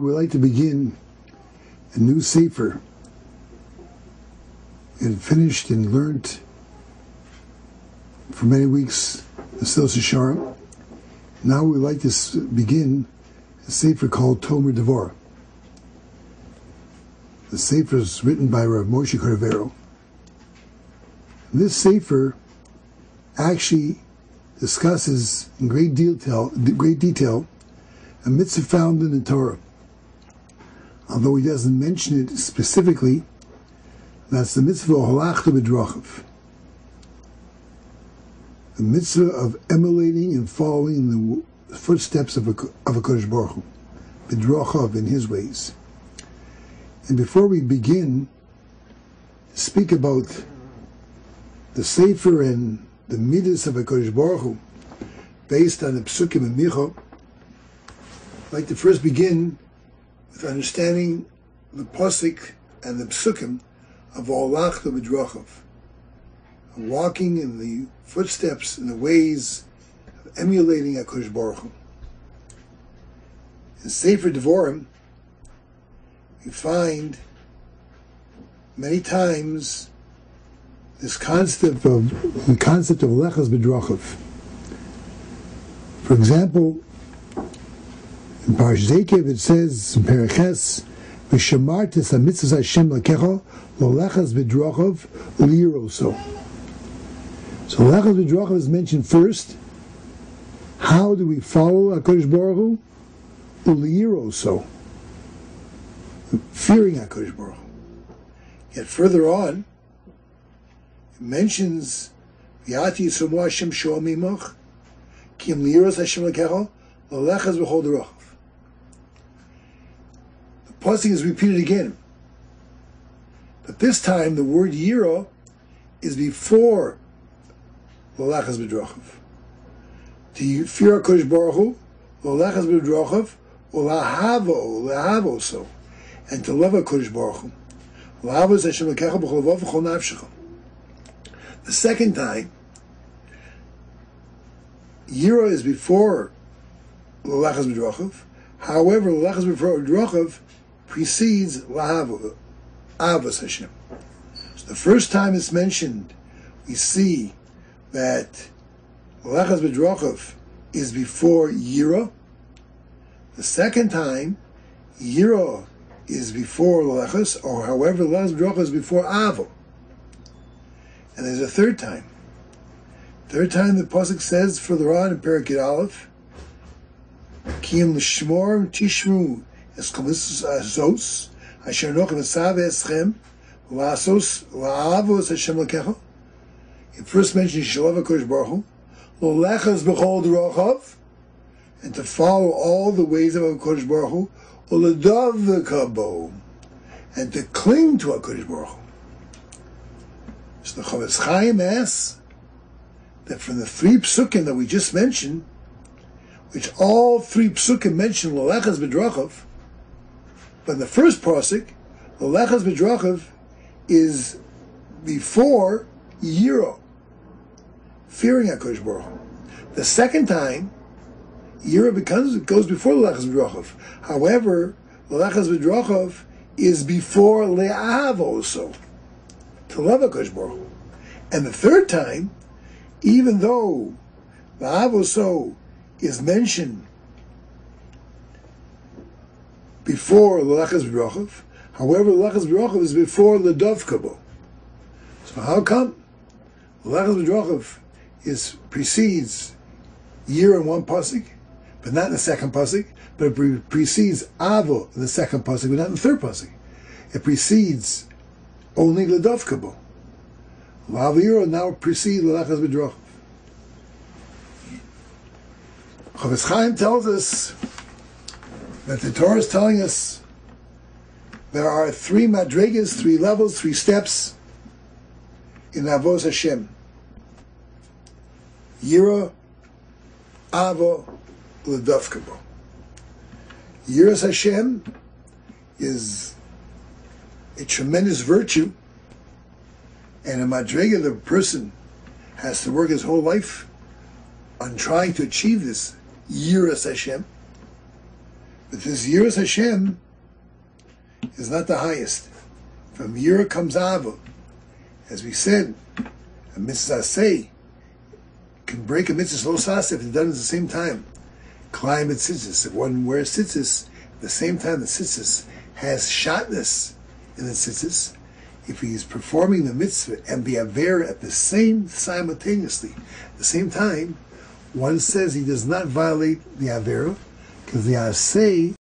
We'd like to begin a new sefer and finished and learnt for many weeks the selves. Now we'd like to begin a sefer called Devorah. The sefer is written by Rabbi Moshe Cordovero. This sefer actually discusses in great detail a mitzvah found in the Torah. Although he doesn't mention it specifically, that's the mitzvah of halachta b'drachav. The mitzvah of emulating and following the footsteps of a Kodesh Baruch Hu, b'drachav, in his ways. And before we begin to speak about the sefer and the middas of a Kodesh Baruch Hu, based on the psukim and micha, I'd like to first begin with understanding the pasuk and the psukim of halachta b'drachav, walking in the footsteps and the ways of emulating HaKadosh Baruch Hu. In Sefer Devorah, we find many times this concept of lechas b'drachav. For example, in Parash Zekev it says in Paraches, "V'shamartis hamitzvos Hashem lakecha lo lechas b'drachav uliroso." So lechas b'drachav is mentioned first. How do we follow HaKadosh Baruch Hu? Uliroso, fearing HaKadosh Baruch Hu. Yet further on, it mentions V'yati yisumu Hashem sho'amimach ki im liros Hashem lakecha lo lechas b'chol derachav. The pasuk is repeated again, but this time the word yira is before lo lechas b'drachav. To fear HaKadosh Baruch Hu, lo lechas b'drachav, ulahavo so, and to love HaKadosh Baruch Hu. L'havos Hashem l'kecha b'chol levov v'chol nafshecha. The second time, yira is before lo lechas b'drachav. However, lo lechas b'drachav precedes l'havos Hashem. So the first time it's mentioned, we see that lechas b'drachav is before yira. The second time, yira is before lechas, or however, lechas b'drachav is before avo. And there's a third time. Third time the pasuk says further on in Perek Yud Aleph, "Ki im l'shmor tishmu es kolisus asos asher noch v'sav eschem la'asos la'avos Hashem l'kecha." It first mentions Shalom HaKadosh Baruch Hu, lo lechas b'chol derachav, and to follow all the ways of HaKadosh Baruch Hu, u'ledav v'kabo, and to cling to HaKadosh Baruch Hu. So the Chavetz Chaim asks that from the three psukim that we just mentioned, which all three psukim mention lo lechas b'drachav, but in the first pasuk, lo lechas b'drachav is before yira, fearing HaKadosh Baruch Hu. The second time, yira goes before lo lechas b'drachav. However, lo lechas b'drachav is before le'ahav also, to love HaKadosh Baruch Hu. And the third time, even though le'ahav also is mentioned before lo lechas b'drachav, however, lo lechas b'drachav is before le'dav kabo. So how come lo lechas b'drachav precedes yira in one pasuk, but not in the second pasuk, but it precedes avo in the second pasuk, but not in the third pasuk? It precedes only le'dav kabo. L'avo yira now precedes lo lechas b'drachav. Chavetz Chaim tells us that the Torah is telling us there are three madrigas, three levels, three steps in Avos Hashem: Yira, Avo, L'dav Kabo. Yiras Hashem is a tremendous virtue, and a madriga the person has to work his whole life on trying to achieve this Yiras Hashem. But this yiras Hashem is not the highest. From yira comes ava. As we said, a mitzvah say can break a mitzvah lo sasa if it's done at the same time. Climb at tzitzis. If one wears tzitzis, at the same time the tzitzis has shotness in the tzitzis, if he is performing the mitzvah and the aver at the same simultaneously, at the same time, one says he does not violate the aver because the asay